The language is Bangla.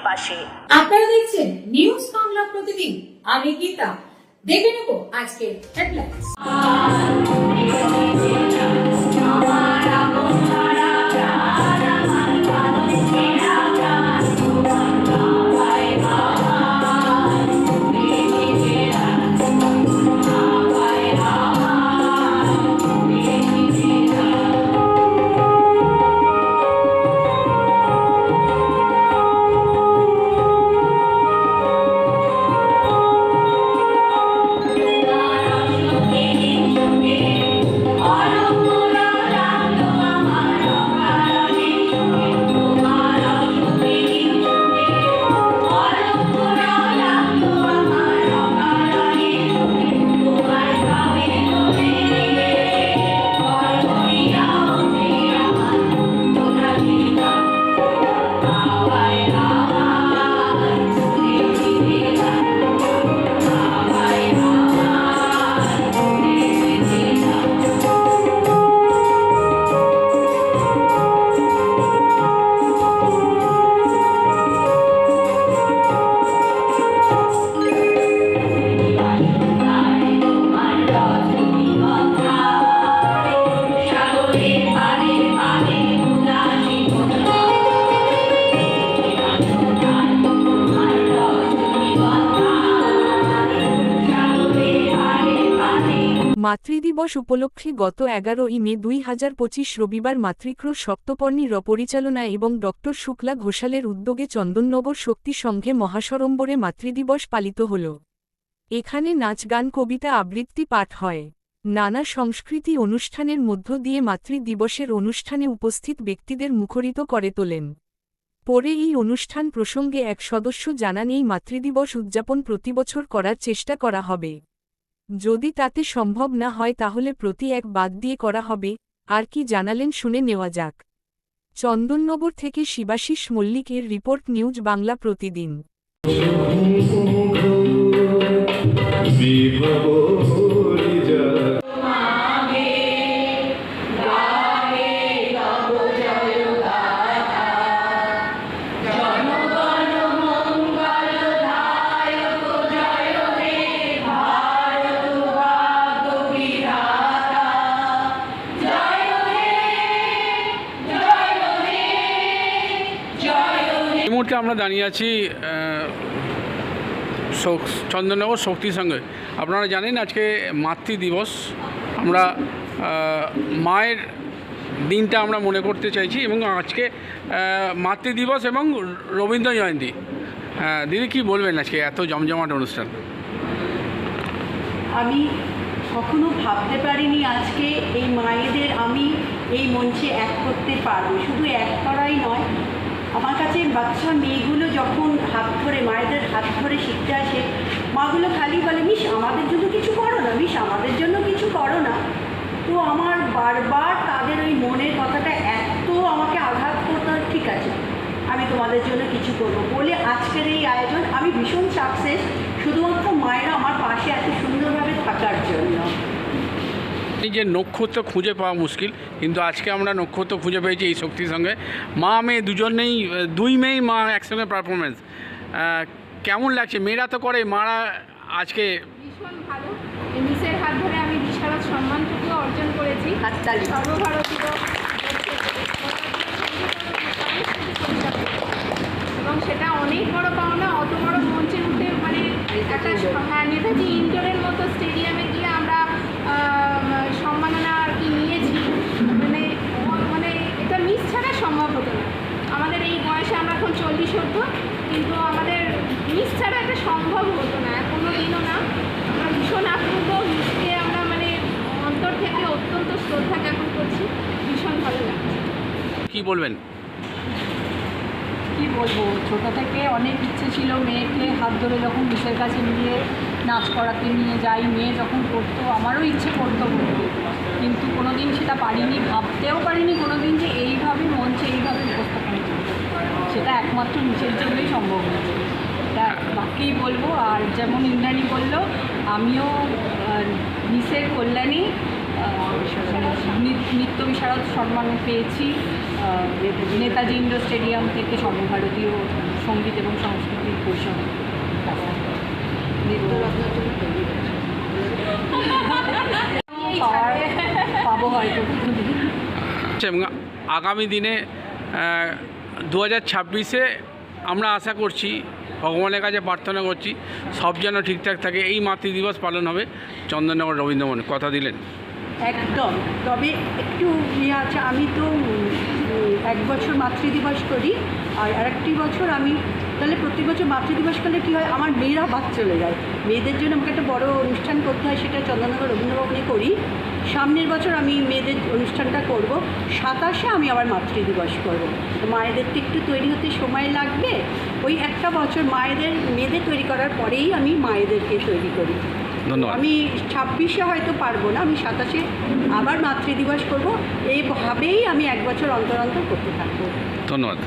পাশে। আপনারা দেখছেন নিউজ বাংলা প্রতিদিন। আমি গীতা। দেখে নেব আজকের হেডলাইন্স। মাতৃদিবস উপলক্ষে গত 11ই মে 2025 রবিবার মাতৃক্রোশ সপ্তপর্ণীর পরিচালনা এবং ডক্টর শুক্লা ঘোষালের উদ্যোগে চন্দননগর শক্তি সংঘে মহাসড়ম্বরে মাতৃদিবস পালিত হল। এখানে নাচ গান কবিতা আবৃত্তি পাঠ হয়। নানা সংস্কৃতি অনুষ্ঠানের মধ্য দিয়ে মাতৃদিবসের অনুষ্ঠানে উপস্থিত ব্যক্তিদের মুখরিত করে তোলেন। পরে এই অনুষ্ঠান প্রসঙ্গে এক সদস্য জানান, এই মাতৃদিবস উদযাপন প্রতিবছর করার চেষ্টা করা হবে। যদি তাতে সম্ভব না হয় তাহলে প্রতি এক বাদ দিয়ে করা হবে। আর কি জানালেন শুনে নেওয়া যাক। চন্দননগর থেকে শিবাশিস মল্লিকের রিপোর্ট, নিউজ বাংলা প্রতিদিন। এই মুহূর্তে আমরা দাঁড়িয়ে আছি চন্দননগর শক্তি সংঘে। আপনারা জানেন আজকে মাতৃদিবস। আমরা মায়ের দিনটা আমরা মনে করতে চাইছি এবং আজকে মাতৃদিবস এবং রবীন্দ্র জয়ন্তী। দিদি কী বলবেন আজকে এত জমজমাট অনুষ্ঠান? আমি কখনো ভাবতে পারিনি আজকে এই মায়েদের আমি এই মঞ্চে এক করতে পারবো। শুধু এক করাই নয়, আমার কাছে বাচ্চা মেয়েগুলো যখন হাত ধরে মায়েদের হাত ধরে শিখতে আসে, মাগুলো খালি বলে, মিস আমাদের জন্য কিছু করো না, মিস আমাদের জন্য কিছু করো না। তো আমার বারবার তাদের ওই মনের কথাটা এত আমাকে আঘাত করতে হয়, ঠিক আছে আমি তোমাদের জন্য কিছু করবো বলে আজকের এই আয়োজন। আমি ভীষণ সাকসেস শুধুমাত্র মায়েরা আমার পাশে এত সুন্দরভাবে থাকার জন্য। এই যে নক্ষত্র খুঁজে পাওয়া মুশকিল, কিন্তু আজকে আমরা নক্ষত্র খুঁজে পেয়েছি এই শক্তির সঙ্গে। মা মেয়ে দুজনেই, দুই মেয়েই মা একসঙ্গে পারফরমেন্স। কেমন লাগছে? মেয়েরা তো করে, মারা আজকে ভীষণ ভালো। মিসের হাত ধরে আমি বিশারদ সম্মানটুকু অর্জন করেছি। সর্বভারতীয় এবং সেটা অনেক বড় পাওনা। অত বড় মঞ্চের উঠে মানে একটা নেতাজি ইন্ডোরের মতো স্টেডিয়ামে গিয়ে আমরা সম্মাননা আর কি নিয়েছি। মানে এটা মিস ছাড়া সম্ভব হতো না। আমাদের এই বয়সে আমরা এখন 40 হতো, কিন্তু আমাদের মিস ছাড়া এটা সম্ভব হতো না, কোনো দিনও না। আমরা ভীষণ আপ্লুত। মিসকে আমরা মানে অন্তর থেকে অত্যন্ত শ্রদ্ধা জ্ঞাপন করছি। ভীষণ ভালো লাগছে। কী বলবেন? কি বলবো, ছোটো থেকে অনেক ইচ্ছে ছিল মেয়েকে হাত ধরে যখন মিসের কাছে নিয়ে নাচ করাতে নিয়ে যাই। মেয়ে যখন করতো আমারও ইচ্ছে করতো, কিন্তু কোনো দিন সেটা পারিনি, ভাবতেও পারিনি কোনো দিন যে এইভাবে মঞ্চে এইভাবে উপস্থাপন করতে। সেটা একমাত্র মিসের জন্যই সম্ভব হয়েছে, এটা বাকিই বলবো। আর যেমন ইন্দ্রাণী বলল, আমিও মিসের কল্যাণী নৃত্য বিশারদ সম্মান পেয়েছি নেতাজি ইন্ডোর স্টেডিয়াম থেকে সর্বভারতীয় সঙ্গীত এবং সংস্কৃতির পোষণ নৃত্যরত্নের জন্য তৈরি হয়েছে। পাবো হয়তো এবং আগামী দিনে 2026-এ আমরা আশা করছি, ভগবানের কাছে প্রার্থনা করছি, সব যেন ঠিকঠাক থাকে। এই মাতৃদিবস পালন হবে চন্দননগর রবীন্দ্রভবনে, কথা দিলেন। একদম। তবে একটু ইয়ে আছে, আমি তো 1 বছর মাতৃদিবস করি, আর আরেকটি বছর আমি তাহলে প্রতি বছর মাতৃদিবস করলে কী হয়, আমার মেয়েরা বাদ চলে যায়। মেয়েদের জন্য আমাকে একটা বড় অনুষ্ঠান করতে হয়, সেটা চন্দননগর রবীন্দ্রভবনে করি। সামনের বছর আমি মেয়েদের অনুষ্ঠানটা করব, 27-এ আমি আবার মাতৃদিবস করব। তো মায়েদেরকে একটু তৈরি হতে সময় লাগবে, ওই একটা বছর মেয়েদের তৈরি করার পরেই আমি মায়েদেরকে তৈরি করি। ধন্যবাদ। আমি 26-এ হয়তো পারবো না, আমি 27-এ আবার মাতৃদিবস করব। এইভাবেই আমি 1 বছর অন্তর অন্তর করতে থাকবো। ধন্যবাদ।